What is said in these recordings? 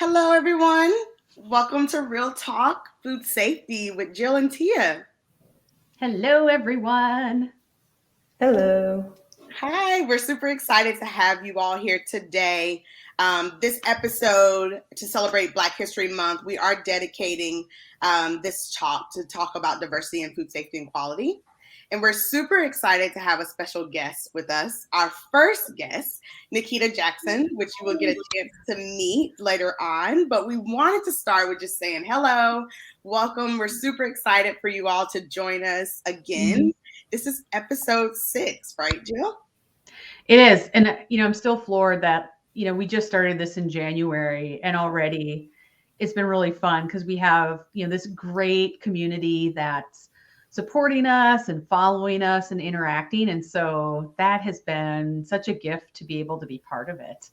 Hello, everyone. Welcome to Real Talk Food Safety with Jill and Tia. Hello, everyone. Hello. Hi, we're super excited to have you all here today. This episode, to celebrate Black History Month, we are dedicating this talk to talk about diversity in food safety and quality. And we're super excited to have a special guest with us. Our first guest, Nikita Jackson, which you will get a chance to meet later on. But we wanted to start with just saying hello, welcome. We're super excited for you all to join us again. This is episode 6, right, Jill? It is. And, I'm still floored that, we just started this in January and already it's been really fun because we have, this great community that's supporting us and following us and interacting. And so that has been such a gift to be able to be part of it.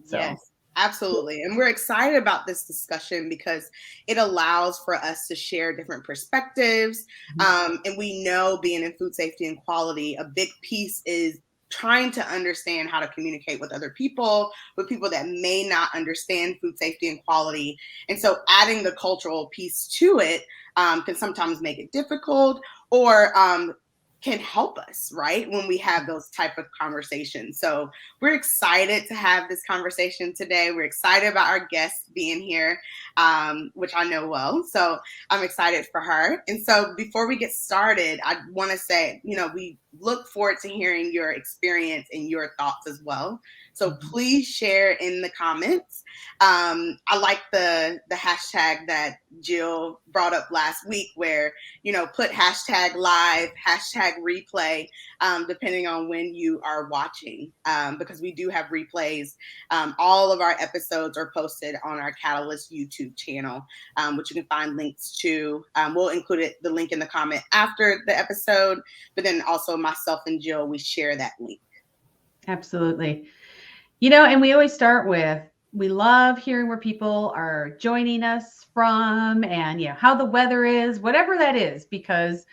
So. Yes. Absolutely. And we're excited about this discussion because it allows for us to share different perspectives. And we know being in food safety and quality, a big piece is trying to understand how to communicate with other people, with people that may not understand food safety and quality. And so adding the cultural piece to it can sometimes make it difficult or can help us, right, when we have those type of conversations. So we're excited to have this conversation today. We're excited about our guest being here, which I know well. So I'm excited for her. And so before we get started, I want to say, we look forward to hearing your experience and your thoughts as well. So please share in the comments. I like the hashtag that Jill brought up last week where, put hashtag live, hashtag replay, depending on when you are watching, because we do have replays. All of our episodes are posted on our Catalyst YouTube channel, which you can find links to. We'll include the link in the comment after the episode, but then also myself and Jill, we share that link. Absolutely. And we always start with, we love hearing where people are joining us from and, how the weather is, whatever that is, because,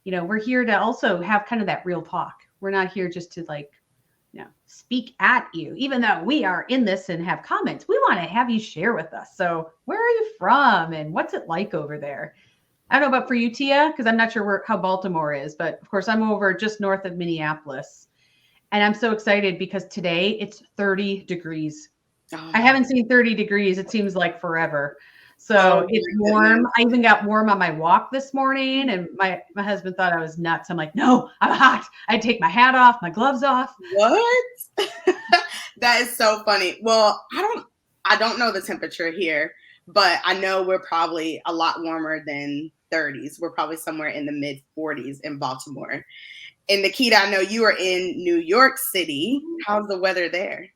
we're here to also have kind of that real talk. We're not here just to speak at you, even though we are in this and have comments. We want to have you share with us. So where are you from and what's it like over there? I don't know about for you, Tia, because I'm not sure how Baltimore is, but of course I'm over just north of Minneapolis. And I'm so excited because today it's 30 degrees. Oh. I haven't seen 30 degrees. It seems like forever. So it's warm. I even got warm on my walk this morning and my husband thought I was nuts. I'm like, no, I'm hot. I take my hat off, my gloves off. What? That is so funny. Well, I don't know the temperature here, but I know we're probably a lot warmer than 30s. We're probably somewhere in the mid 40s in Baltimore. And Nikita, I know you are in New York City. How's the weather there?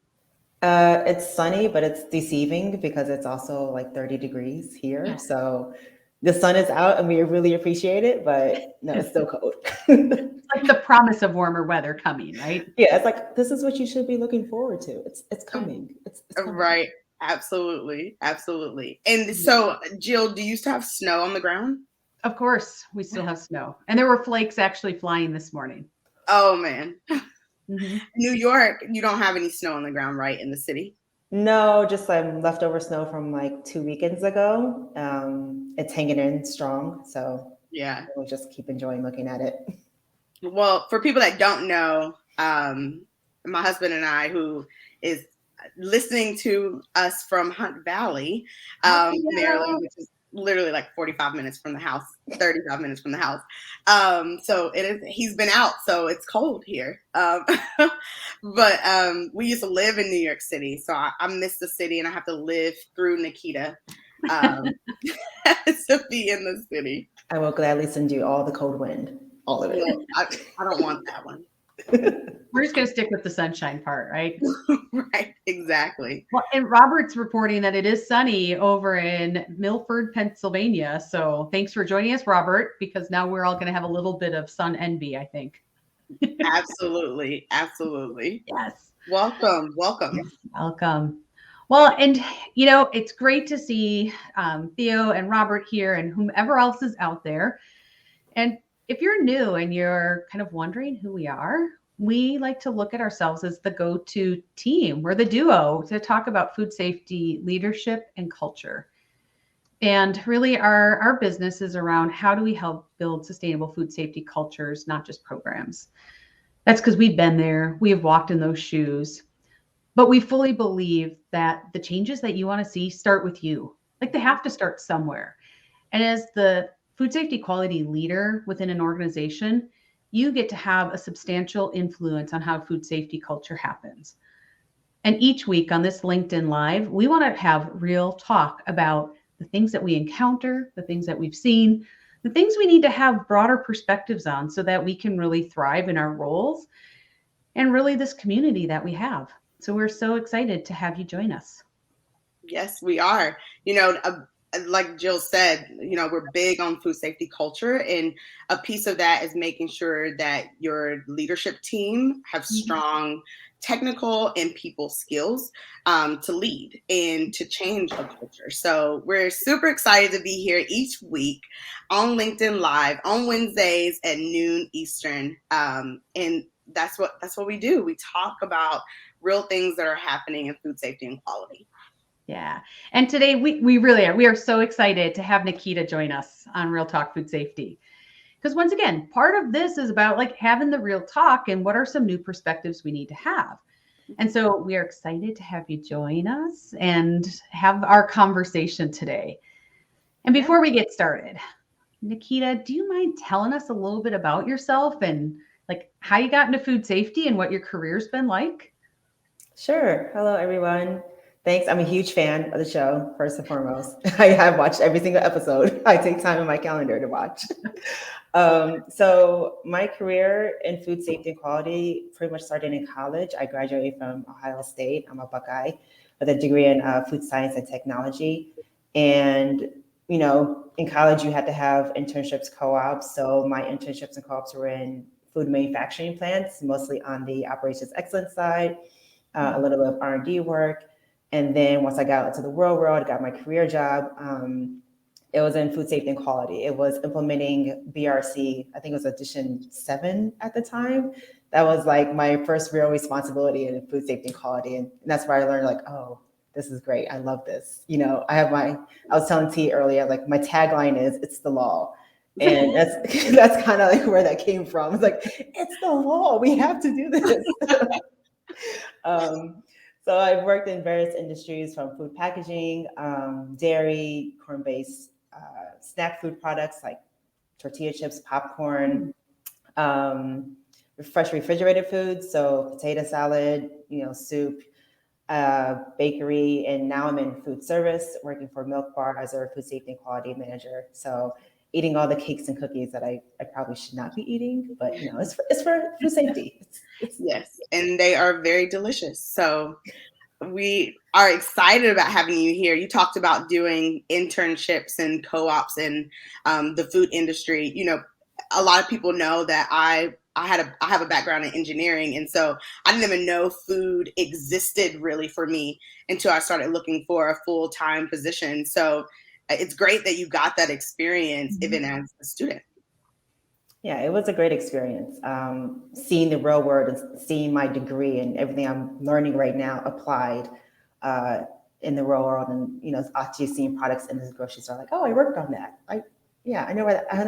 It's sunny, but it's deceiving because it's also like 30 degrees here. So the sun is out and we really appreciate it, but no, it's still cold. It's like the promise of warmer weather coming, right? Yeah, it's like, this is what you should be looking forward to. It's coming. It's coming. Right. Absolutely. Absolutely. And so, Jill, do you still have snow on the ground? Of course, we still have snow. And there were flakes actually flying this morning. Oh, man. New York, you don't have any snow on the ground, right, in the city? No, just leftover snow from like 2 weekends ago. It's hanging in strong. So yeah, we'll just keep enjoying looking at it. Well, for people that don't know, my husband and I, who is listening to us from Hunt Valley, Maryland, which is literally like 45 minutes from the house, 35 minutes from the house. So he's been out, so it's cold here. But we used to live in New York City, so I miss the city and I have to live through Nikita to be in the city. I will gladly send you all the cold wind, all of it. I don't want that one. We're just going to stick with the sunshine part, right? Right, exactly. Well, and Robert's reporting that it is sunny over in Milford, Pennsylvania. So thanks for joining us, Robert, because now we're all going to have a little bit of sun envy, I think. Absolutely. Absolutely. Yes. Welcome. Welcome. Yes, welcome. Well, and, it's great to see Theo and Robert here and whomever else is out there. And if you're new and you're kind of wondering who we are, we like to look at ourselves as the go-to team. We're the duo to talk about food safety, leadership, and culture. And really, our business is around how do we help build sustainable food safety cultures, not just programs. That's because we've been there, we have walked in those shoes. But we fully believe that the changes that you want to see start with you. Like they have to start somewhere. And as the food safety quality leader within an organization, you get to have a substantial influence on how food safety culture happens. And each week on this LinkedIn Live, we want to have real talk about the things that we encounter, the things that we've seen, the things we need to have broader perspectives on so that we can really thrive in our roles and really this community that we have. So we're so excited to have you join us. Yes, we are. Like Jill said, we're big on food safety culture, and a piece of that is making sure that your leadership team have strong technical and people skills to lead and to change a culture. So we're super excited to be here each week on LinkedIn Live on Wednesdays at noon Eastern. And that's what we do. We talk about real things that are happening in food safety and quality. Yeah. And today we really are. We are so excited to have Nikita join us on Real Talk Food Safety. Because once again, part of this is about like having the real talk and what are some new perspectives we need to have. And so we are excited to have you join us and have our conversation today. And before we get started, Nikita, do you mind telling us a little bit about yourself and like how you got into food safety and what your career's been like? Sure. Hello, everyone. Thanks. I'm a huge fan of the show, first and foremost. I have watched every single episode. I take time in my calendar to watch. So my career in food safety and quality pretty much started in college. I graduated from Ohio State. I'm a Buckeye with a degree in food science and technology. And, in college, you had to have internships, co-ops. So my internships and co-ops were in food manufacturing plants, mostly on the operations excellence side, a little bit of R&D work. And then once I got into the real world, I got my career job. It was in food safety and quality. It was implementing BRC. I think it was edition 7 at the time. That was like my first real responsibility in food safety and quality. And that's where I learned like, oh, this is great. I love this. I was telling T earlier, like my tagline is, it's the law. And that's kind of like where that came from. It's like, it's the law. We have to do this. So I've worked in various industries from food packaging, dairy, corn-based snack food products like tortilla chips, popcorn, fresh refrigerated foods, so potato salad, soup, bakery, and now I'm in food service, working for Milk Bar as a food safety and quality manager. So eating all the cakes and cookies that I probably should not be eating, but it's for food safety. Yes, and they are very delicious. So we are excited about having you here. You talked about doing internships and co-ops in the food industry. A lot of people know that I have a background in engineering, and so I didn't even know food existed really for me until I started looking for a full-time position. So it's great that you got that experience even as a student. Yeah, it was a great experience. Seeing the real world and seeing my degree and everything I'm learning right now applied in the real world, and actually seeing products in the grocery store, like, oh, I worked on that. I know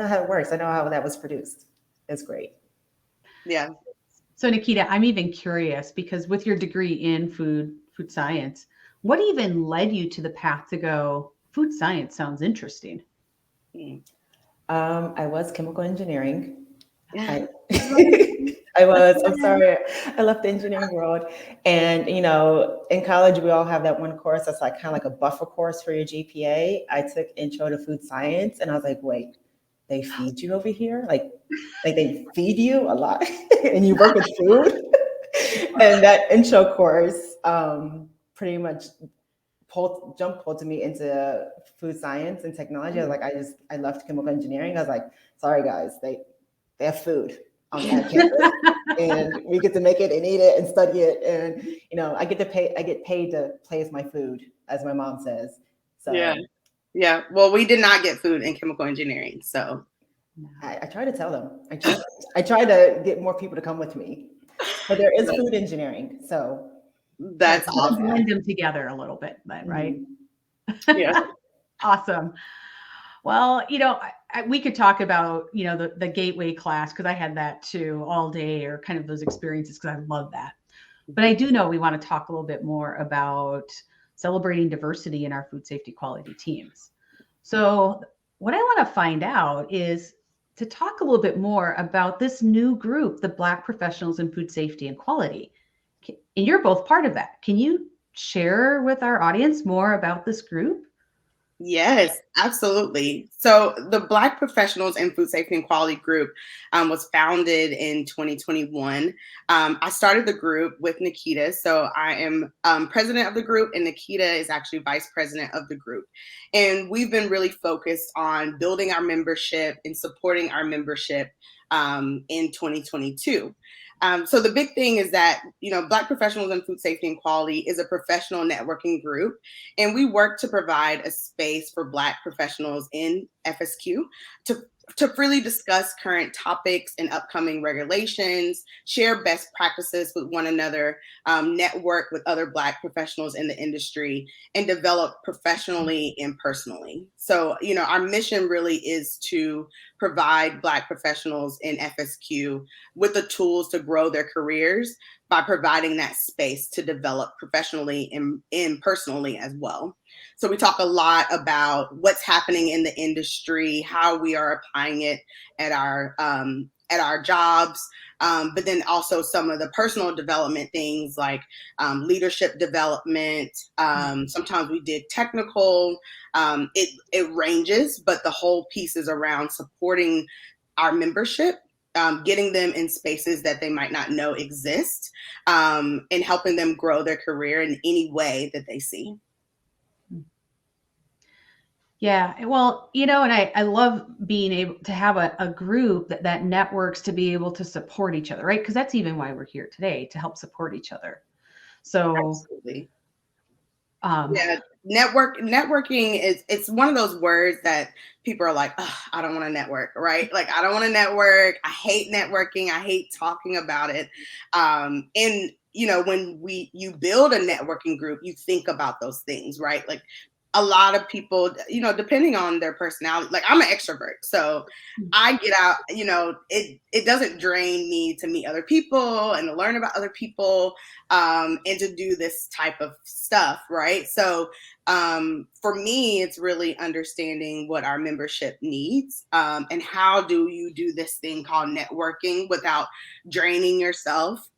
how it works. I know how that was produced. It's great. Yeah. So Nikita, I'm even curious because with your degree in food science, what even led you to the path to go food science? Sounds interesting. I was chemical engineering. Yeah. I'm sorry, I left the engineering world. And, in college, we all have that one course that's like kind of like a buffer course for your GPA. I took intro to food science and I was like, wait, they feed you over here? Like they feed you a lot and you work with food? And that intro course pretty much pulled me into food science and technology. I was like, I left chemical engineering. I was like, sorry guys, they have food on campus and we get to make it and eat it and study it. And, I get paid to place my food, as my mom says. So yeah. Well, we did not get food in chemical engineering. So I try to tell them, I try to get more people to come with me. But there is food engineering, so That's awesome. Blend them together a little bit then, right? Yeah. Awesome. Well, we could talk about, the gateway class, because I had that too all day, or kind of those experiences, because I love that. But I do know we want to talk a little bit more about celebrating diversity in our food safety quality teams. So what I want to find out is to talk a little bit more about this new group, the Black Professionals in Food Safety and Quality. And you're both part of that. Can you share with our audience more about this group? Yes, absolutely. So the Black Professionals in Food Safety and Quality group was founded in 2021. I started the group with Nikita. So I am president of the group, and Nikita is actually vice president of the group. And we've been really focused on building our membership and supporting our membership in 2022. So the big thing is that, Black Professionals in Food Safety and Quality is a professional networking group, and we work to provide a space for Black professionals in FSQ to freely discuss current topics and upcoming regulations, share best practices with one another, network with other Black professionals in the industry, and develop professionally and personally. So, our mission really is to provide Black professionals in FSQ with the tools to grow their careers by providing that space to develop professionally and personally as well. So we talk a lot about what's happening in the industry, how we are applying it at our jobs, but then also some of the personal development things like leadership development. Sometimes we did technical. It ranges, but the whole piece is around supporting our membership, getting them in spaces that they might not know exist, and helping them grow their career in any way that they see. Yeah, well, and I love being able to have a group that networks to be able to support each other, right? Because that's even why we're here today, to help support each other. So, absolutely. Yeah, networking it's one of those words that people are like, oh, I don't want to network, right? Like, I don't want to network. I hate networking. I hate talking about it. And when you build a networking group, you think about those things, right? Like, a lot of people, depending on their personality, like, I'm an extrovert, so I get out, it doesn't drain me to meet other people and to learn about other people, and to do this type of stuff, right? So for me, it's really understanding what our membership needs, and how do you do this thing called networking without draining yourself,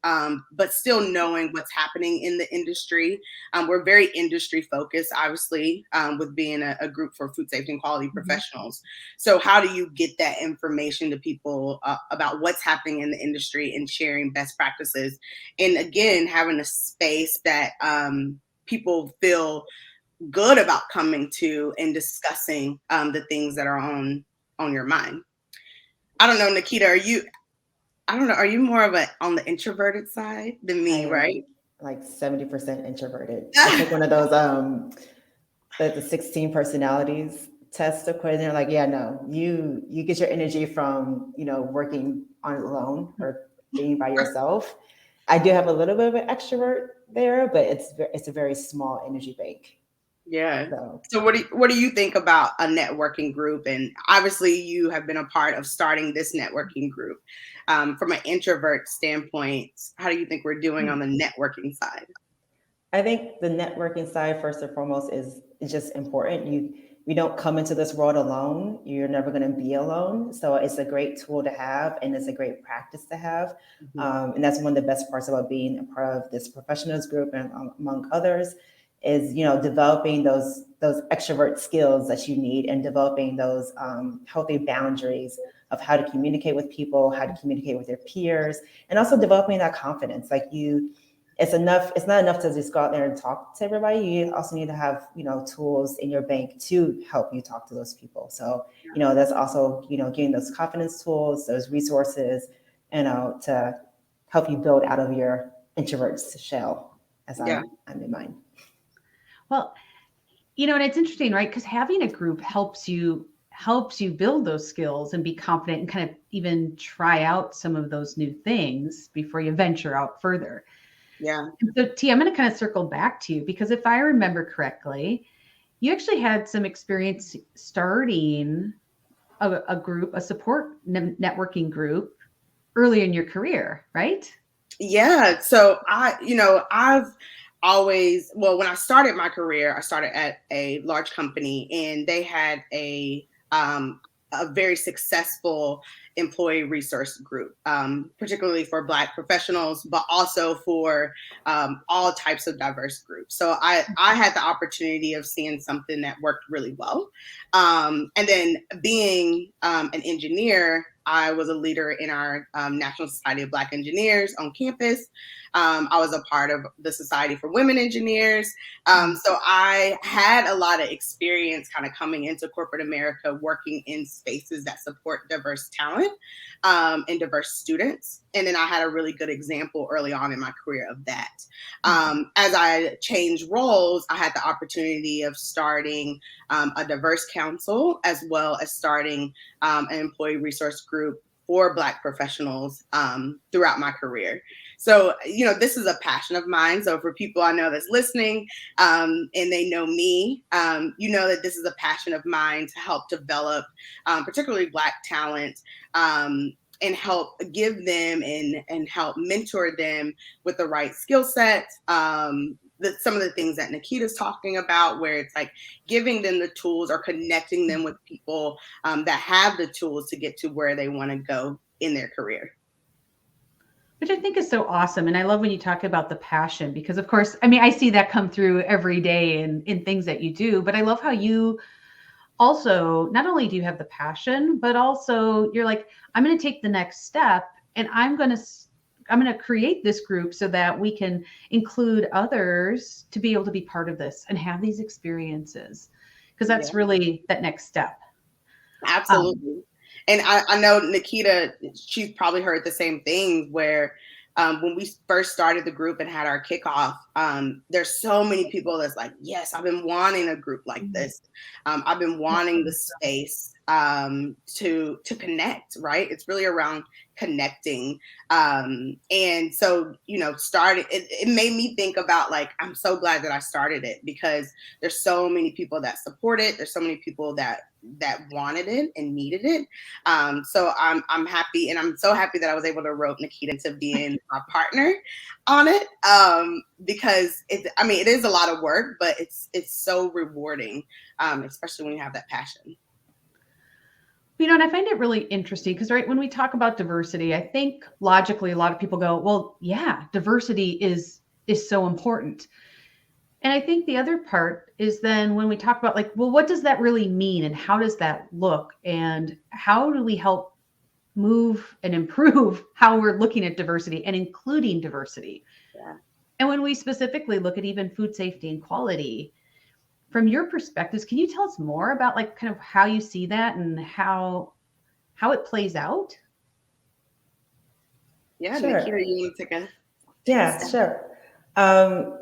but still knowing what's happening in the industry. We're very industry focused, obviously, with being a group for food safety and quality professionals. So how do you get that information to people about what's happening in the industry and sharing best practices? And again, having a space that people feel good about coming to and discussing the things that are on your mind. I don't know, Nikita, are you more of on the introverted side than me, right? Like 70% introverted. I took one of those the 16 personalities test according. They're like, yeah, no, you get your energy from working on alone or being by yourself. I do have a little bit of an extrovert there, but it's a very small energy bank. Yeah. So what do you think about a networking group? And obviously you have been a part of starting this networking group. From an introvert standpoint, how do you think we're doing on the networking side? I think the networking side, first and foremost, is just important. We don't come into this world alone. You're never going to be alone. So it's a great tool to have, and it's a great practice to have. And that's one of the best parts about being a part of this professionals group, and among others, is developing those extrovert skills that you need, and developing those healthy boundaries of how to communicate with people, how to communicate with your peers, and also developing that confidence. Like it's not enough to just go out there and talk to everybody. You also need to have tools in your bank to help you talk to those people. So that's also getting those confidence tools, those resources, to help you build out of your introvert's shell, as I'm in mine. Well, and it's interesting, right? Because having a group helps you helps you build those skills and be confident and kind of even try out some of those new things before you venture out further. Yeah. So T, I'm going to kind of circle back to you because if I remember correctly, you actually had some experience starting a group, a support networking group early in your career, right? Yeah. So I've always, well, when I started my career, I started at a large company and they had a very successful employee resource group, particularly for Black professionals, but also for all types of diverse groups. So I had the opportunity of seeing something that worked really well. And then being an engineer, I was a leader in our National Society of Black Engineers on campus. I was a part of the Society for Women Engineers. So I had a lot of experience kind of coming into corporate America, working in spaces that support diverse talent and diverse students. And then I had a really good example early on in my career of that. As I changed roles, I had the opportunity of starting a diverse council, as well as starting an employee resource group for Black professionals throughout my career. So, this is a passion of mine. So for people I know that's listening and they know me, that this is a passion of mine to help develop particularly Black talent and help give them and help mentor them with the right skill set. Some of the things that Nikita's talking about, where it's like giving them the tools or connecting them with people that have the tools to get to where they want to go in their career. Which I think is so awesome. And I love when you talk about the passion, because of course, I mean, I see that come through every day in things that you do, but I love how you also, not only do you have the passion, but also you're like, I'm going to take the next step and I'm going to create this group so that we can include others to be able to be part of this and have these experiences. Because that's really that next step. Absolutely. And I know Nikita, she's probably heard the same thing where when we first started the group and had our kickoff, there's so many people that's like, yes, I've been wanting a group like this. I've been wanting the space to connect, right? It's really around connecting. And so, it made me think about like, I'm so glad that I started it because there's so many people that support it. There's so many people that wanted it and needed it. So I'm happy, and I'm so happy that I was able to rope Nikita into being my partner on it. Because it is a lot of work, but it's so rewarding, especially when you have that passion. And I find it really interesting because, right, when we talk about diversity, I think logically a lot of people go, well, yeah, diversity is so important. And I think the other part is then when we talk about like, well, what does that really mean? And how does that look? And how do we help move and improve how we're looking at diversity and including diversity? Yeah. And when we specifically look at even food safety and quality, from your perspectives, can you tell us more about like kind of how you see that and how it plays out? Yeah, Sure. Nikita, you want to take a Yeah, sure.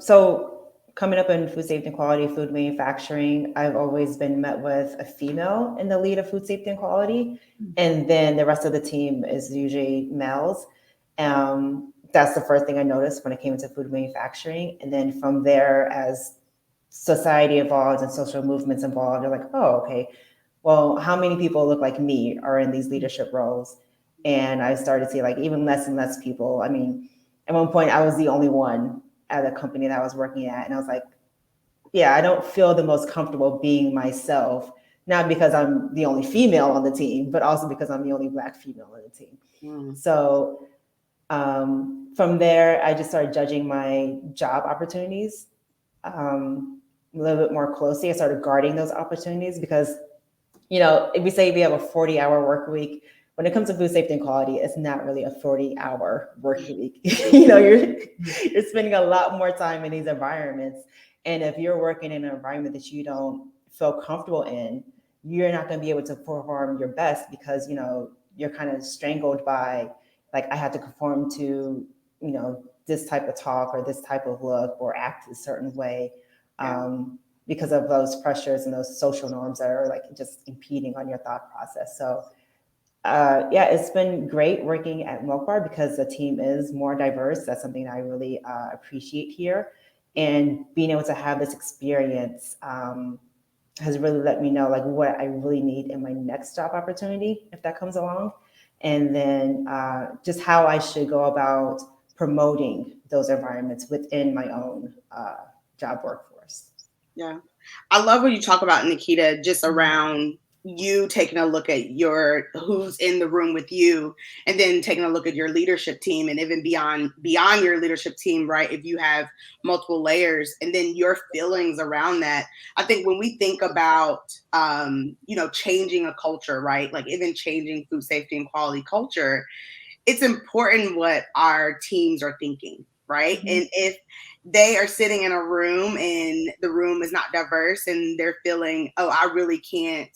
So coming up in food safety and quality, food manufacturing, I've always been met with a female in the lead of food safety and quality, and then the rest of the team is usually males. That's the first thing I noticed when I came into food manufacturing, and then from there, as society evolved and social movements evolved, they're like, oh, okay, well, how many people look like me are in these leadership roles? And I started to see like even less and less people. I mean, at one point I was the only one at a company that I was working at. And I was like, yeah, I don't feel the most comfortable being myself, not because I'm the only female on the team, but also because I'm the only Black female on the team. So from there, I just started judging my job opportunities a little bit more closely. I started guarding those opportunities because, if we say we have a 40-hour work week, when it comes to food safety and quality, it's not really a 40-hour work week. You're spending a lot more time in these environments. And if you're working in an environment that you don't feel comfortable in, you're not going to be able to perform your best because, you're kind of strangled by, like, I have to conform to, this type of talk or this type of look or act a certain way. because of those pressures and those social norms that are like just impeding on your thought process. So yeah, it's been great working at Milk Bar because the team is more diverse. That's something I really appreciate here. And being able to have this experience has really let me know like what I really need in my next job opportunity, if that comes along. And then just how I should go about promoting those environments within my own job workforce. Yeah. I love when you talk about, Nikita, just around you taking a look at who's in the room with you, and then taking a look at your leadership team, and even beyond your leadership team, right? If you have multiple layers, and then your feelings around that. I think when we think about, changing a culture, right? Like even changing food safety and quality culture, it's important what our teams are thinking, right? Mm-hmm. And if they are sitting in a room and the room is not diverse and they're feeling, oh, I really can't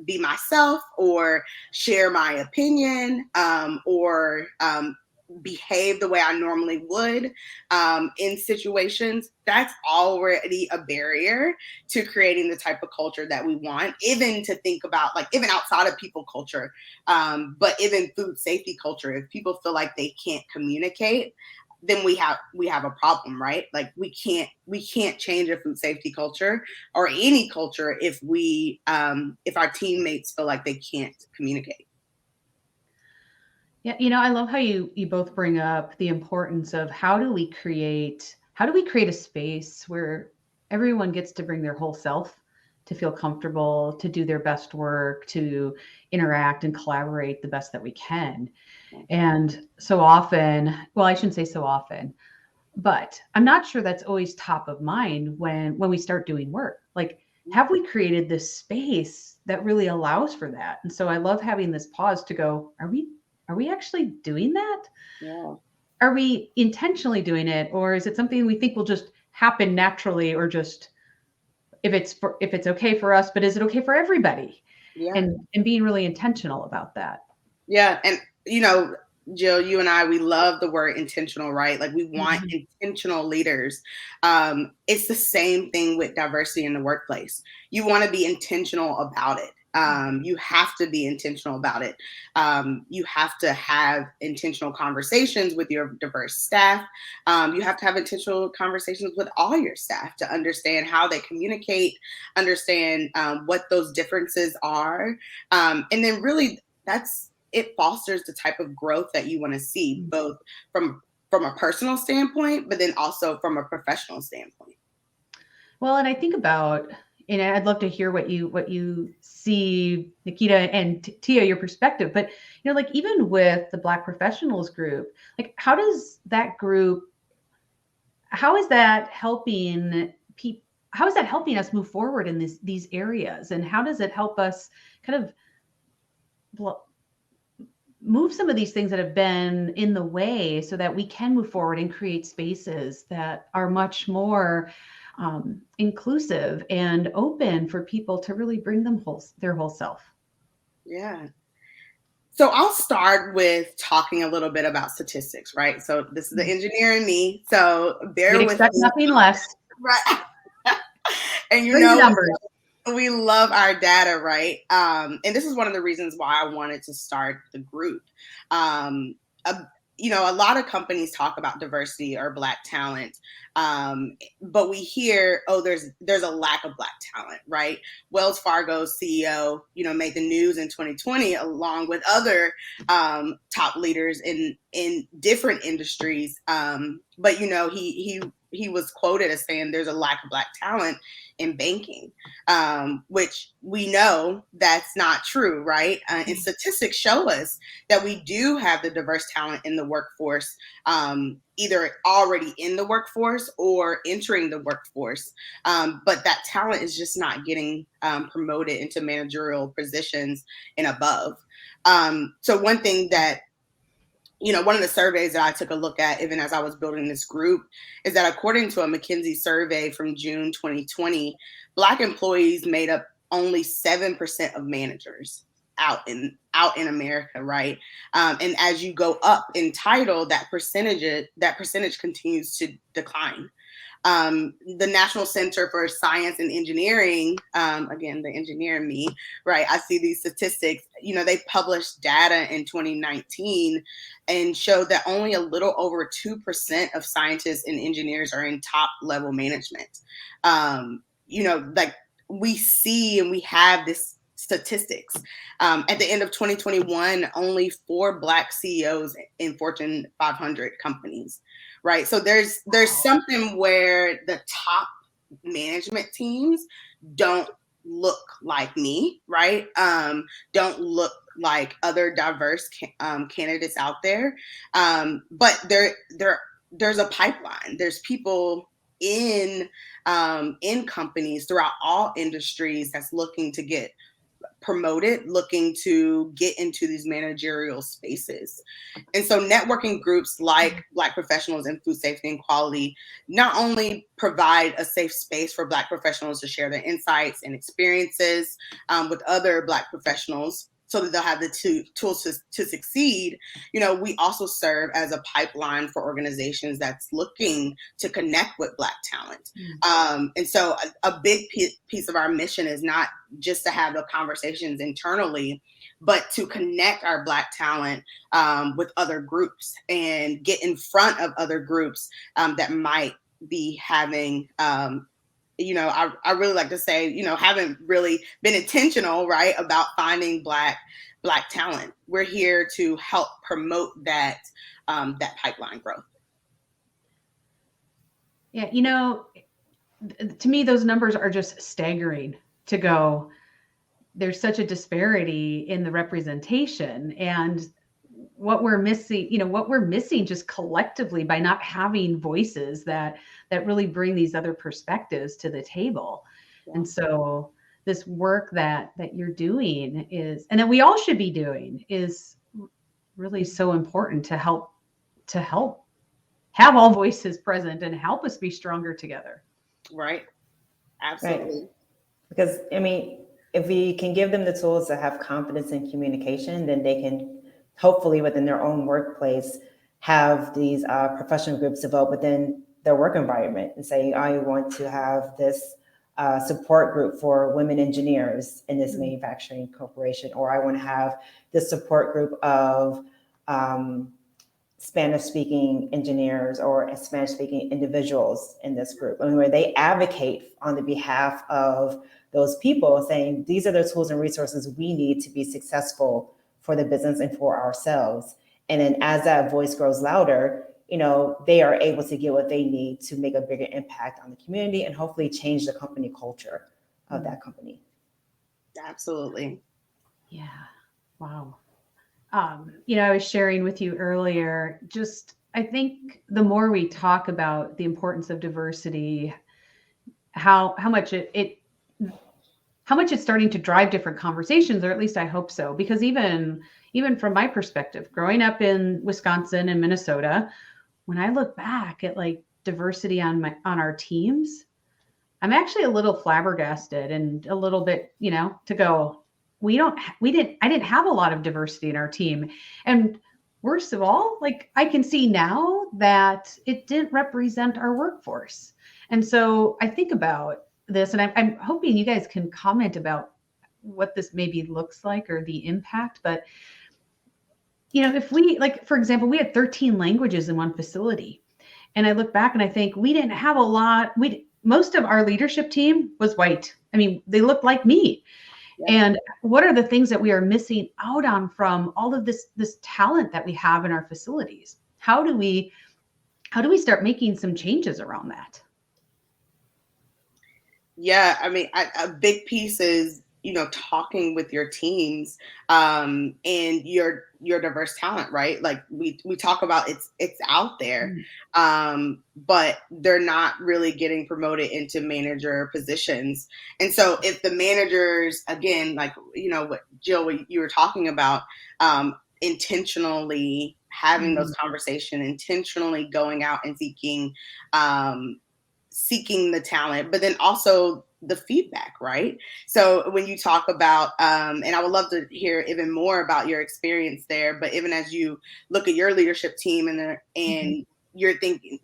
be myself or share my opinion, or behave the way I normally would in situations, that's already a barrier to creating the type of culture that we want. Even to think about, like, even outside of people culture, but even food safety culture, if people feel like they can't communicate, then we have a problem, right? Like we can't change a food safety culture or any culture if our teammates feel like they can't communicate. Yeah, I love how you both bring up the importance of how do we create a space where everyone gets to bring their whole self, to feel comfortable, to do their best work, to interact and collaborate the best that we can. And so often, well, I shouldn't say so often, but I'm not sure that's always top of mind when we start doing work. Like, have we created this space that really allows for that? And so I love having this pause to go, are we actually doing that? Yeah. Are we intentionally doing it, or is it something we think will just happen naturally, or just if it's okay for us, but is it okay for everybody? Yeah. And being really intentional about that. Yeah. And, Jill, you and I, we love the word intentional, right? Like we want intentional leaders. It's the same thing with diversity in the workplace. You want to be intentional about it. You have to be intentional about it. You have to have intentional conversations with your diverse staff. You have to have intentional conversations with all your staff to understand how they communicate, understand what those differences are. And then really it fosters the type of growth that you want to see, both from a personal standpoint, but then also from a professional standpoint. Well, and I think about, and I'd love to hear what you see, Nikita and Tia, your perspective. But like even with the Black professionals group, like how is that helping people? How is that helping us move forward in these areas? And how does it help us kind of move some of these things that have been in the way so that we can move forward and create spaces that are much more inclusive and open for people to really bring their whole self? Yeah. So I'll start with talking a little bit about statistics, right? So this is the engineer in me. So bear We'd with expect me. nothing less. Right. And Numbers. we love our data, right? And this is one of the reasons why I wanted to start the group. A lot of companies talk about diversity or Black talent, but we hear, oh, there's a lack of Black talent, right? Wells Fargo's CEO, made the news in 2020 along with other top leaders in different industries. But he was quoted as saying there's a lack of Black talent in banking, which we know that's not true, right? And statistics show us that we do have the diverse talent in the workforce, either already in the workforce or entering the workforce. But that talent is just not getting promoted into managerial positions and above. So one thing that one of the surveys that I took a look at, even as I was building this group, is that according to a McKinsey survey from June 2020, Black employees made up only 7% of managers out in America, right? And as you go up in title, that percentage continues to decline. The National Center for Science and Engineering, again, the engineer in me, right? I see these statistics. They published data in 2019 and showed that only a little over 2% of scientists and engineers are in top level management. Like we see and we have this statistics. At the end of 2021, only 4 Black CEOs in Fortune 500 companies, right? So there's something where the top management teams don't look like me, right? Don't look like other diverse candidates out there. But there's a pipeline. There's people in companies throughout all industries that's looking to get promoted, looking to get into these managerial spaces. And so networking groups like Black professionals in food safety and quality not only provide a safe space for Black professionals to share their insights and experiences with other Black professionals so that they'll have the tools to succeed. We also serve as a pipeline for organizations that's looking to connect with Black talent. And so a big piece of our mission is not just to have the conversations internally, but to connect our Black talent with other groups and get in front of other groups that might be having I really like to say, haven't really been intentional, right, about finding Black talent. We're here to help promote that pipeline growth. Yeah, to me, those numbers are just staggering to go. There's such a disparity in the representation and what we're missing just collectively by not having voices that really bring these other perspectives to the table. Yeah. And so this work that you're doing is, and that we all should be doing, is really so important to help have all voices present and help us be stronger together. Right. Absolutely. Right. Because if we can give them the tools to have confidence in communication, then they can hopefully within their own workplace have these professional groups develop within their work environment and say, I want to have this support group for women engineers in this manufacturing corporation, or I want to have this support group of Spanish-speaking engineers or Spanish-speaking individuals in this group, where they advocate on the behalf of those people, saying these are the tools and resources we need to be successful for the business and for ourselves. And then as that voice grows louder, they are able to get what they need to make a bigger impact on the community and hopefully change the company culture of that company. Absolutely. Yeah. Wow. I was sharing with you earlier, I think the more we talk about the importance of diversity, how much it's starting to drive different conversations, or at least I hope so. Because even from my perspective, growing up in Wisconsin and Minnesota, when I look back at like diversity on our teams, I'm actually a little flabbergasted and a little bit, to go, I didn't have a lot of diversity in our team. And worst of all, like I can see now that it didn't represent our workforce. And so I think about this, and I'm hoping you guys can comment about what this maybe looks like or the impact. But, if we, like, for example, we had 13 languages in one facility, and I look back and I think we didn't have a lot. Most of our leadership team was white. I mean, they looked like me. Yeah. And what are the things that we are missing out on from all of this talent that we have in our facilities? How do we start making some changes around that? Yeah, a big piece is, talking with your teams and your diverse talent, right? Like we talk about it's out there, but they're not really getting promoted into manager positions. And so if the managers, again, like, what Jill, what you were talking about, intentionally having those conversations, intentionally going out and seeking the talent, but then also the feedback, right? So when you talk about, and I would love to hear even more about your experience there, but even as you look at your leadership team and you're thinking,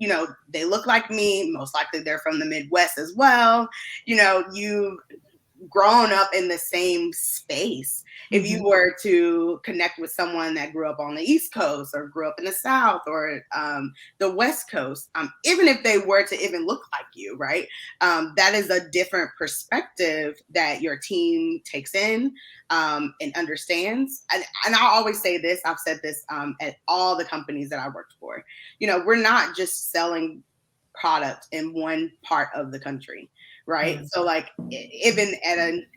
they look like me, most likely they're from the Midwest as well. You've grown up in the same space. If you were to connect with someone that grew up on the East Coast or grew up in the South or the West Coast, even if they were to even look like you, right? That is a different perspective that your team takes in and understands. And I'll always say this, I've said this at all the companies that I worked for. We're not just selling product in one part of the country. Right. So like even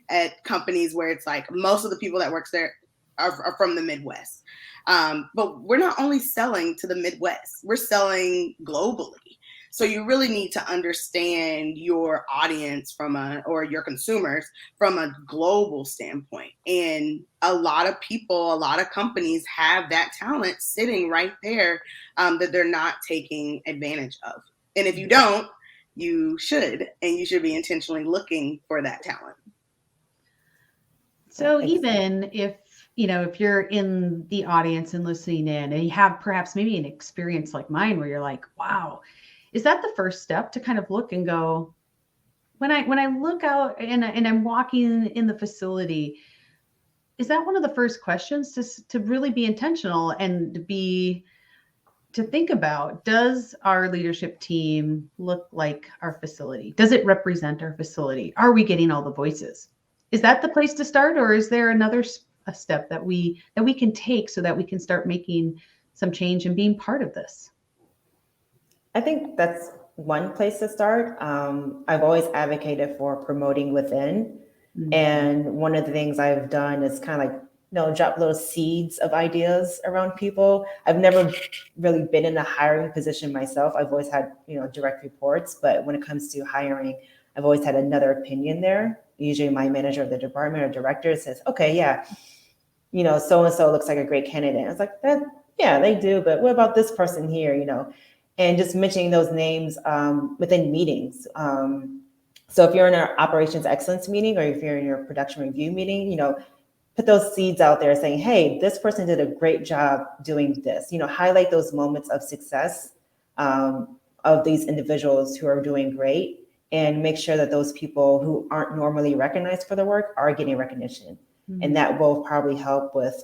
at companies where it's like most of the people that works there are from the Midwest. But we're not only selling to the Midwest, we're selling globally. So you really need to understand your audience or your consumers from a global standpoint. And a lot of people, a lot of companies have that talent sitting right there that they're not taking advantage of. And if you don't, you should, and you should be intentionally looking for that talent. So even if you're in the audience and listening in and you have perhaps maybe an experience like mine where you're like, wow, is that the first step to kind of look and go, when I look out and I'm walking in the facility, is that one of the first questions to really be intentional and to think about, does our leadership team look like our facility? Does it represent our facility? Are we getting all the voices? Is that the place to start, or is there another step that we can take so that we can start making some change and being part of this? I think that's one place to start. I've always advocated for promoting within. And one of the things I've done is kind of like, drop little seeds of ideas around people. I've never really been in a hiring position myself. I've always had, direct reports, but when it comes to hiring, I've always had another opinion there. Usually my manager of the department or director says, okay, yeah, so-and-so looks like a great candidate. I was like, yeah, they do, but what about this person here, and just mentioning those names within meetings. So if you're in our operations excellence meeting or if you're in your production review meeting, put those seeds out there saying, hey, this person did a great job doing this, highlight those moments of success of these individuals who are doing great, and make sure that those people who aren't normally recognized for their work are getting recognition. And that will probably help with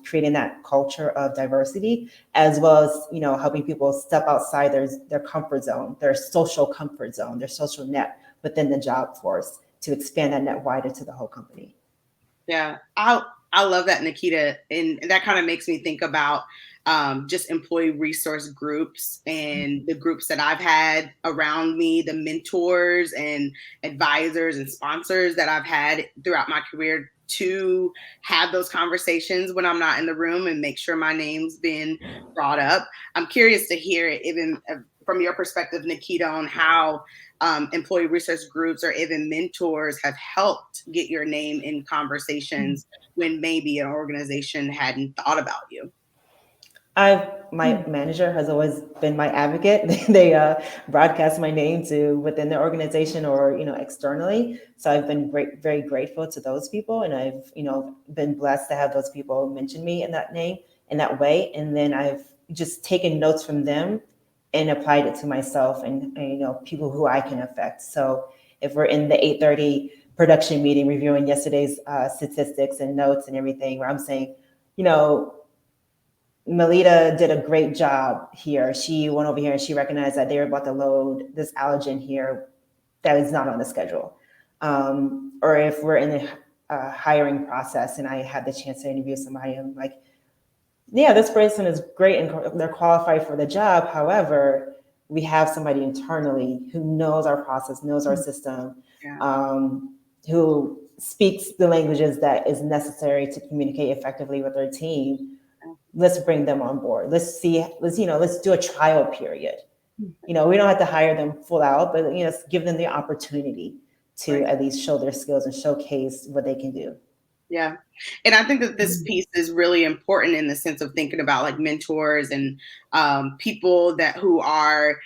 creating that culture of diversity, as well as, helping people step outside their comfort zone, their social comfort zone, their social net within the job force, to expand that net wider to the whole company. Yeah, I love that, Nikita. And that kind of makes me think about just employee resource groups and the groups that I've had around me, the mentors and advisors and sponsors that I've had throughout my career, to have those conversations when I'm not in the room and make sure my name's been brought up. I'm curious to hear it, even from your perspective, Nikita, on how employee resource groups or even mentors have helped get your name in conversations when maybe an organization hadn't thought about you. My manager has always been my advocate. They broadcast my name to within the organization or externally. So I've been very grateful to those people, and I've been blessed to have those people mention me in that name in that way. And then I've just taken notes from them and applied it to myself and people who I can affect. So if we're in the 8:30 production meeting reviewing yesterday's statistics and notes and everything, where I'm saying, Melita did a great job here. She went over here and she recognized that they were about to load this allergen here that is not on the schedule. Or if we're in the hiring process and I had the chance to interview somebody, I'm like, yeah, this person is great and they're qualified for the job. However, we have somebody internally who knows our process, knows our system, who speaks the languages that is necessary to communicate effectively with our team. Let's bring them on board. Let's do a trial period. We don't have to hire them full out, but give them the opportunity to at least show their skills and showcase what they can do. Yeah. And I think that this piece is really important in the sense of thinking about like mentors and people who are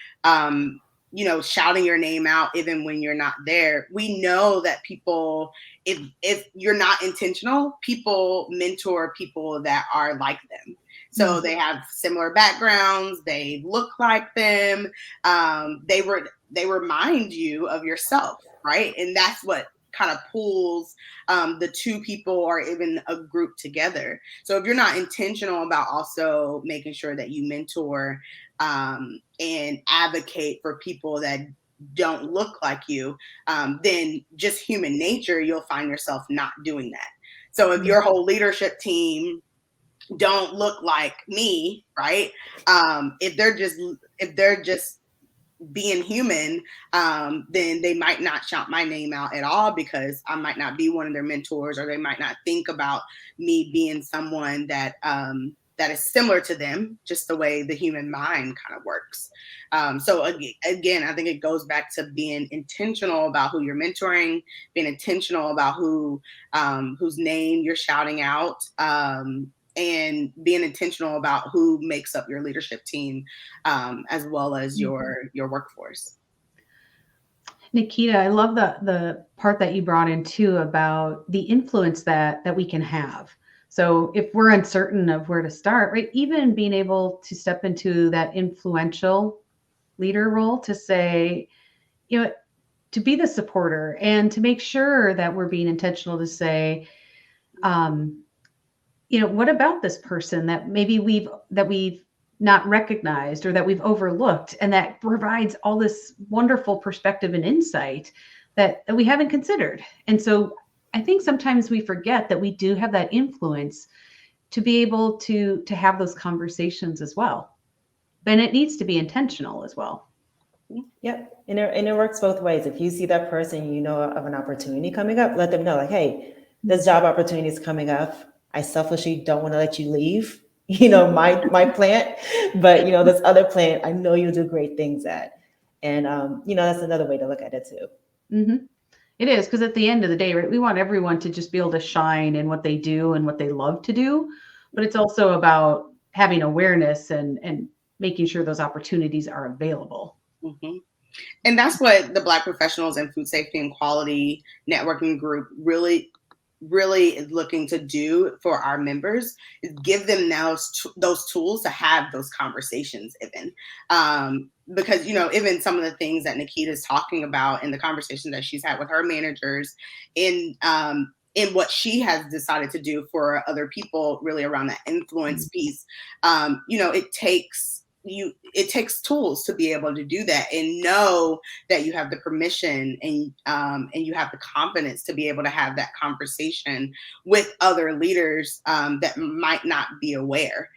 shouting your name out even when you're not there. We know that people, if you're not intentional, people mentor people that are like them. So they have similar backgrounds, they look like them, they remind you of yourself, right? And that's what kind of pulls the two people or even a group together. So if you're not intentional about also making sure that you mentor and advocate for people that don't look like you, then just human nature, you'll find yourself not doing that. So if your whole leadership team don't look like me, right? If they're just being human, then they might not shout my name out at all because I might not be one of their mentors, or they might not think about me being someone that that is similar to them, just the way the human mind kind of works. So again, I think it goes back to being intentional about who you're mentoring, being intentional about whose name you're shouting out, and being intentional about who makes up your leadership team, as well as your workforce. Nikita, I love the part that you brought in too about the influence that we can have. So if we're uncertain of where to start, right, even being able to step into that influential leader role to say, you know, to be the supporter and to make sure that we're being intentional to say, you know, what about this person that maybe we've not recognized or that we've overlooked, and that provides all this wonderful perspective and insight that we haven't considered. And so I think sometimes we forget that we do have that influence to be able to have those conversations as well. And it needs to be intentional as well. Yep. And it works both ways. If you see that person, you know, of an opportunity coming up, let them know, like, hey, this job opportunity is coming up. I selfishly don't want to let you leave, you know, my plant, but you know, this other plant, I know you'll do great things at. And you know, that's another way to look at it too. Mm-hmm. It is, because at the end of the day, right, we want everyone to just be able to shine in what they do and what they love to do. But it's also about having awareness and making sure those opportunities are available. Mm-hmm. And that's what the Black Professionals in Food Safety and Quality Networking Group really is looking to do for our members, is give them those tools to have those conversations even. Because, you know, even some of the things that Nikita is talking about in the conversation that she's had with her managers in what she has decided to do for other people, really around that influence piece, you know, it takes tools to be able to do that and know that you have the permission and you have the confidence to be able to have that conversation with other leaders that might not be aware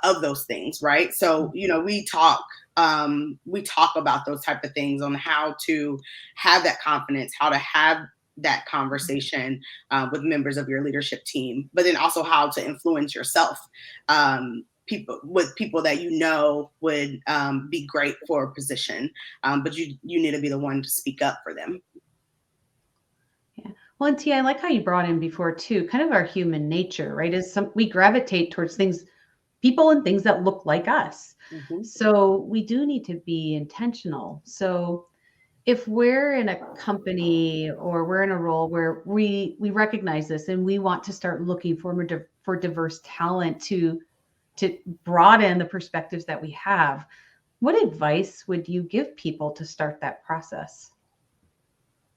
of those things, right? So, you know, we talk about those type of things on how to have that confidence, how to have that conversation with members of your leadership team, but then also how to influence yourself. People that you know would be great for a position, but you need to be the one to speak up for them. Yeah. Well, and T, I like how you brought in before too, kind of our human nature, right? We gravitate towards people and things that look like us. Mm-hmm. So we do need to be intentional. So if we're in a company or we're in a role where we recognize this and we want to start looking for diverse talent to broaden the perspectives that we have, what advice would you give people to start that process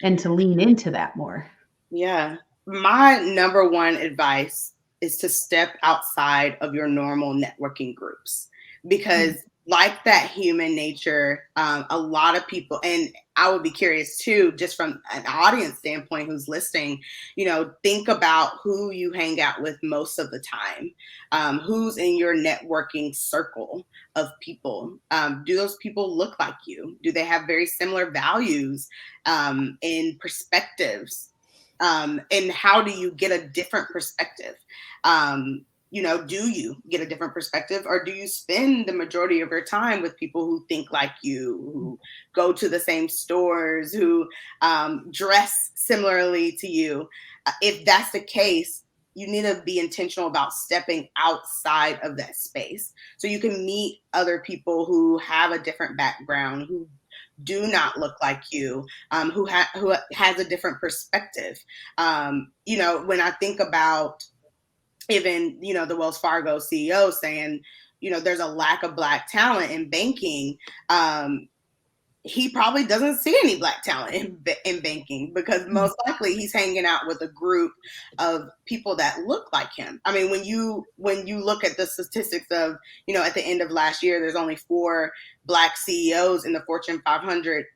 and to lean into that more? Yeah. My number one advice is to step outside of your normal networking groups, because like that human nature, a lot of people, and I would be curious too, just from an audience standpoint who's listening, you know, think about who you hang out with most of the time, who's in your networking circle of people. Do those people look like you? Do they have very similar values and perspectives? And how do you get a different perspective? You know, do you get a different perspective, or do you spend the majority of your time with people who think like you, who go to the same stores, who dress similarly to you? If that's the case, you need to be intentional about stepping outside of that space so you can meet other people who have a different background, who do not look like you, who has a different perspective. You know, when I think about even, the Wells Fargo CEO saying, there's a lack of Black talent in banking. He probably doesn't see any Black talent in banking, because most likely he's hanging out with a group of people that look like him. I mean, when you look at the statistics of, at the end of last year, there's only 4 Black CEOs in the Fortune 500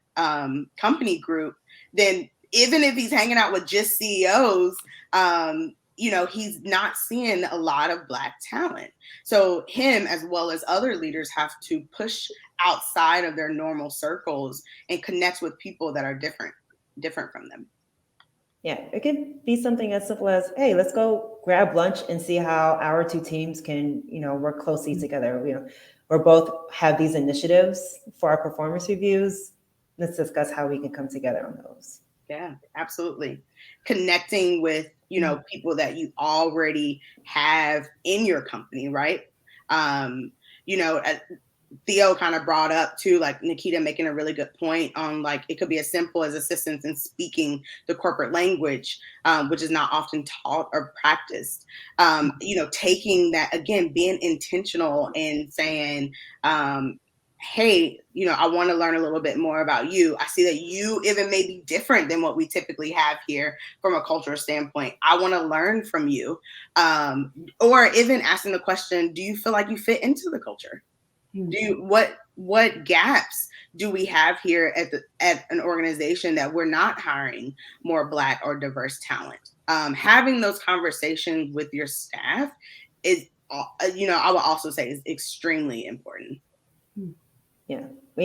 company group, then even if he's hanging out with just CEOs, he's not seeing a lot of Black talent. So him, as well as other leaders, have to push outside of their normal circles and connect with people that are different from them. Yeah, it could be something as simple as, hey, let's go grab lunch and see how our 2 teams can, work closely together. We're both have these initiatives for our performance reviews. Let's discuss how we can come together on those. Yeah, absolutely. Connecting with, people that you already have in your company, right? Theo kind of brought up too, like Nikita making a really good point on, like, it could be as simple as assistance in speaking the corporate language, which is not often taught or practiced. Taking that, again, being intentional and saying, hey, I want to learn a little bit more about you. I see that you even may be different than what we typically have here from a cultural standpoint. I want to learn from you. Or even asking the question, do you feel like you fit into the culture? What gaps do we have here at an organization that we're not hiring more Black or diverse talent? Having those conversations with your staff is, I would also say, is extremely important. Yeah, we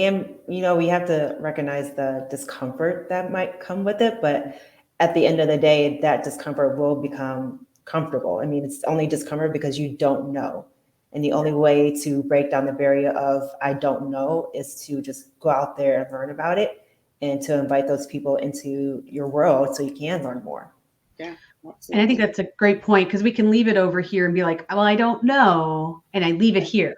have to recognize the discomfort that might come with it, but at the end of the day, that discomfort will become comfortable. I mean, it's only discomfort because you don't know. And the only way to break down the barrier of I don't know is to just go out there and learn about it, and to invite those people into your world so you can learn more. Yeah. Absolutely. And I think that's a great point, because we can leave it over here and be like, well, I don't know, and I leave it here.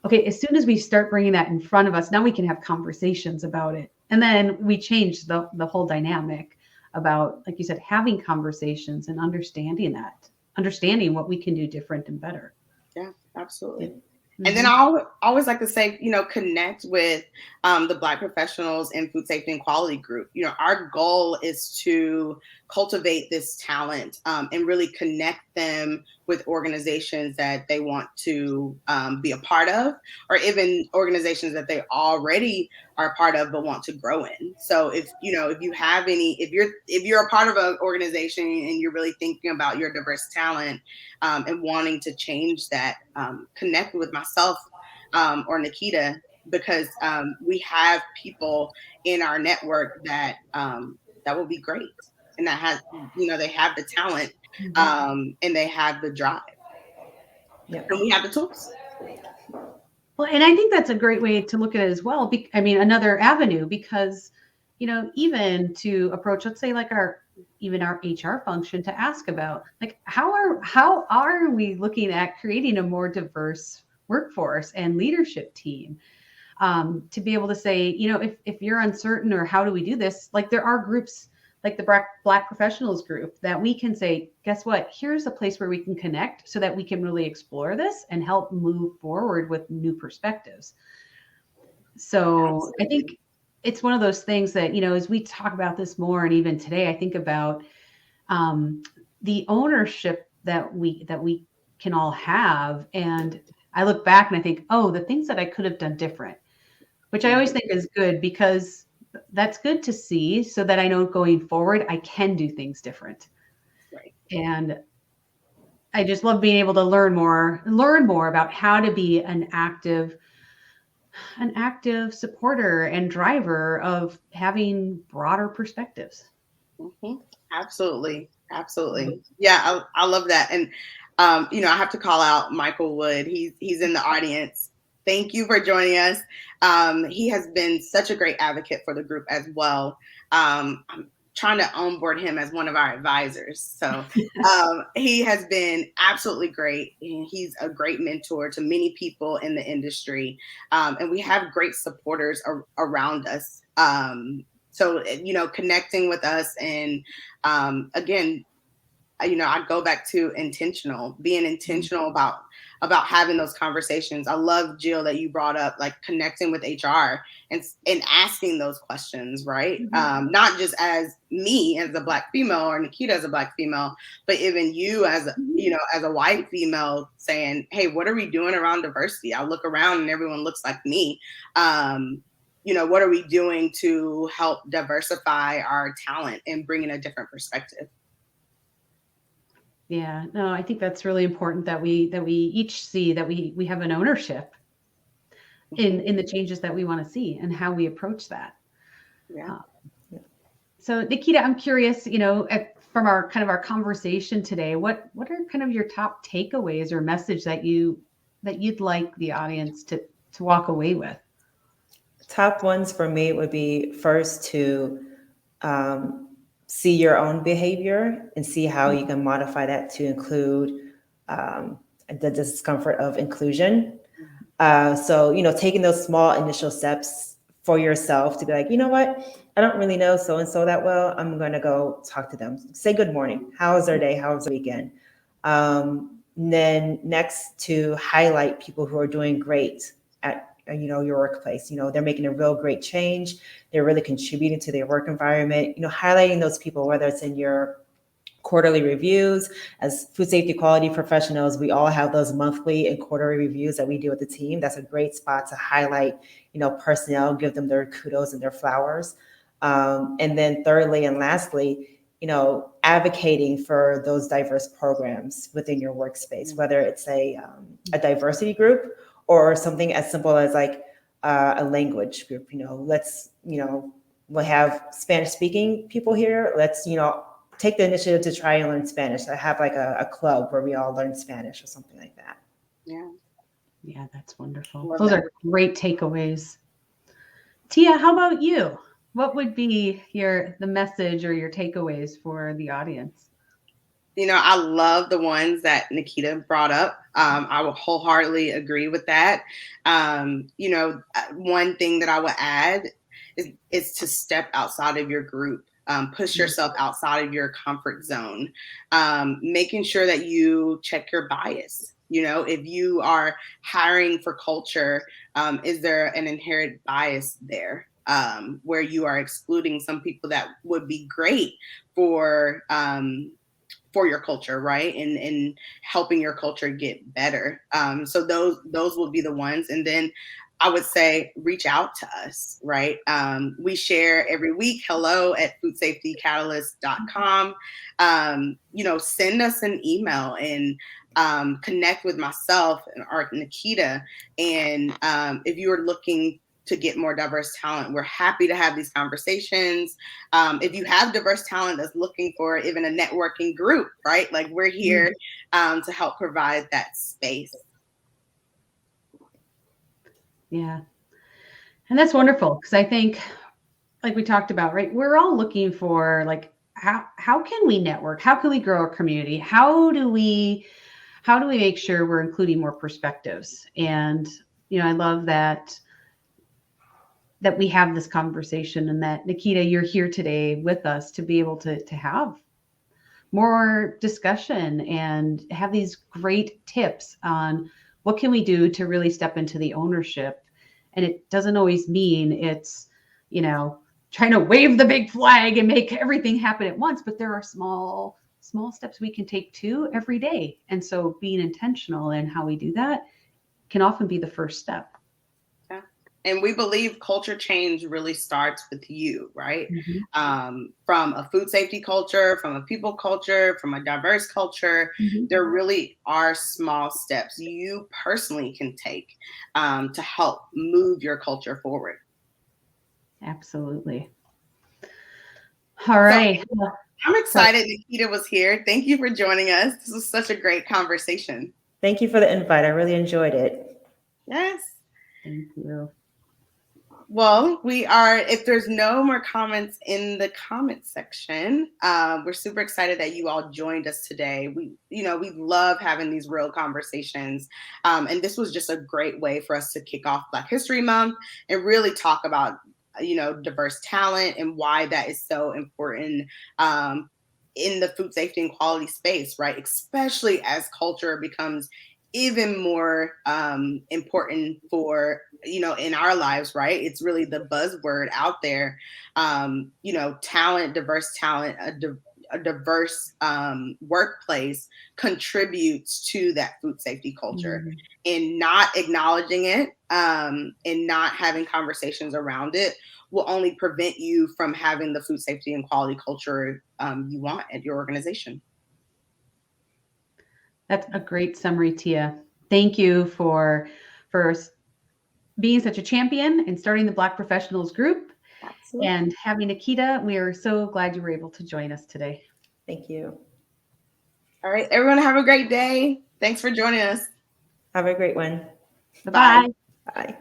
Okay, as soon as we start bringing that in front of us, now we can have conversations about it. And then we change the whole dynamic about, like you said, having conversations and understanding what we can do different and better. Yeah, absolutely. Mm-hmm. And then I always like to say, connect with the Black professionals in food safety and quality group. Our goal is to cultivate this talent and really connect them with organizations that they want to be a part of, or even organizations that they already are a part of but want to grow in. So if you have if you're a part of an organization and you're really thinking about your diverse talent and wanting to change that, connect with myself or Nikita, because we have people in our network that will be great, and that has, they have the talent and they have the drive. Yeah. And we have the tools. Well, and I think that's a great way to look at it as well. Another avenue, because, even to approach, let's say, like our HR function, to ask about, like, how are we looking at creating a more diverse workforce and leadership team, to be able to say, if you're uncertain, or how do we do this, like, there are groups like the Black professionals group that we can say, guess what, here's a place where we can connect so that we can really explore this and help move forward with new perspectives. So absolutely. I think it's one of those things that, as we talk about this more, and even today, I think about the ownership that we can all have. And I look back and I think, oh, the things that I could have done different, which I always think is good, because that's good to see, so that I know going forward, I can do things different. Right. And I just love being able to learn more about how to be an active supporter and driver of having broader perspectives. Mm-hmm. Absolutely. Yeah, I love that. And I have to call out Michael Wood. He's in the audience. Thank you for joining us. He has been such a great advocate for the group as well. I'm trying to onboard him as one of our advisors. So he has been absolutely great. He's a great mentor to many people in the industry. And we have great supporters around us. So, connecting with us, and again, I go back to being intentional about having those conversations. I love, Jill, that you brought up like connecting with HR and asking those questions, right? Not just as me as a Black female or Nikita as a Black female, but even you as as a white female saying, hey, what are we doing around diversity? I look around and everyone looks like me. What are we doing to help diversify our talent and bring in a different perspective? Yeah, no, I think that's really important that we each see that we have an ownership in the changes that we want to see and how we approach that. Yeah. So Nikita, I'm curious, from our kind of our conversation today, what are kind of your top takeaways or message that you'd like the audience to walk away with? Top ones for me would be first to see your own behavior and see how you can modify that to include the discomfort of inclusion. So, taking those small initial steps for yourself to be like, you know what, I don't really know so-and-so that well. I'm going to go talk to them. Say good morning. How was their day? How was the weekend? Then next, to highlight people who are doing great at your workplace. They're making a real great change. They're really contributing to their work environment. Highlighting those people, whether it's in your quarterly reviews. As food safety quality professionals, we all have those monthly and quarterly reviews that we do with the team. That's a great spot to highlight, personnel, give them their kudos and their flowers. And then thirdly and lastly, advocating for those diverse programs within your workspace, whether it's a diversity group or something as simple as like a language group. We'll have Spanish speaking people here. Let's, take the initiative to try and learn Spanish. I have like a club where we all learn Spanish or something like that. Yeah. Yeah, that's wonderful. Those are great takeaways. Tia, how about you? What would be the message or your takeaways for the audience? I love the ones that Nikita brought up. I will wholeheartedly agree with that. One thing that I would add is to step outside of your group. Push yourself outside of your comfort zone, making sure that you check your bias. If you are hiring for culture, is there an inherent bias there where you are excluding some people that would be great for your culture, right? And helping your culture get better. So those will be the ones. And then I would say reach out to us, right? We share every week, hello@foodsafetycatalyst.com. Send us an email and connect with myself or Nikita. And if you are looking to get more diverse talent, we're happy to have these conversations. If you have diverse talent that's looking for even a networking group, right? Like we're here to help provide that space. Yeah. And that's wonderful because I think, like we talked about, right, we're all looking for like, how can we network? How can we grow our community? How do we make sure we're including more perspectives? And, I love that we have this conversation and that, Nikita, you're here today with us to be able to have more discussion and have these great tips on what can we do to really step into the ownership. And it doesn't always mean it's, trying to wave the big flag and make everything happen at once, but there are small steps we can take too every day. And so being intentional in how we do that can often be the first step. Yeah. And we believe culture change really starts with you, right? From a food safety culture, from a people culture, from a diverse culture, there really are small steps you personally can take to help move your culture forward. Absolutely. All right. So, I'm excited Nikita was here. Thank you for joining us. This was such a great conversation. Thank you for the invite. I really enjoyed it. Yes. Thank you. Well, if there's no more comments in the comment section, we're super excited that you all joined us today. We love having these real conversations. And this was just a great way for us to kick off Black History Month and really talk about, diverse talent and why that is so important in the food safety and quality space, right? Especially as culture becomes even more important for, in our lives, right? It's really the buzzword out there. Talent, diverse talent, a diverse workplace contributes to that food safety culture. Mhm. And not acknowledging it and not having conversations around it will only prevent you from having the food safety and quality culture you want at your organization. That's a great summary, Tia. Thank you for being such a champion and starting the Black Professionals group. Absolutely. And having Nikita, we are so glad you were able to join us today. Thank you. All right, everyone, have a great day. Thanks for joining us. Have a great one. Bye-bye. Bye. Bye.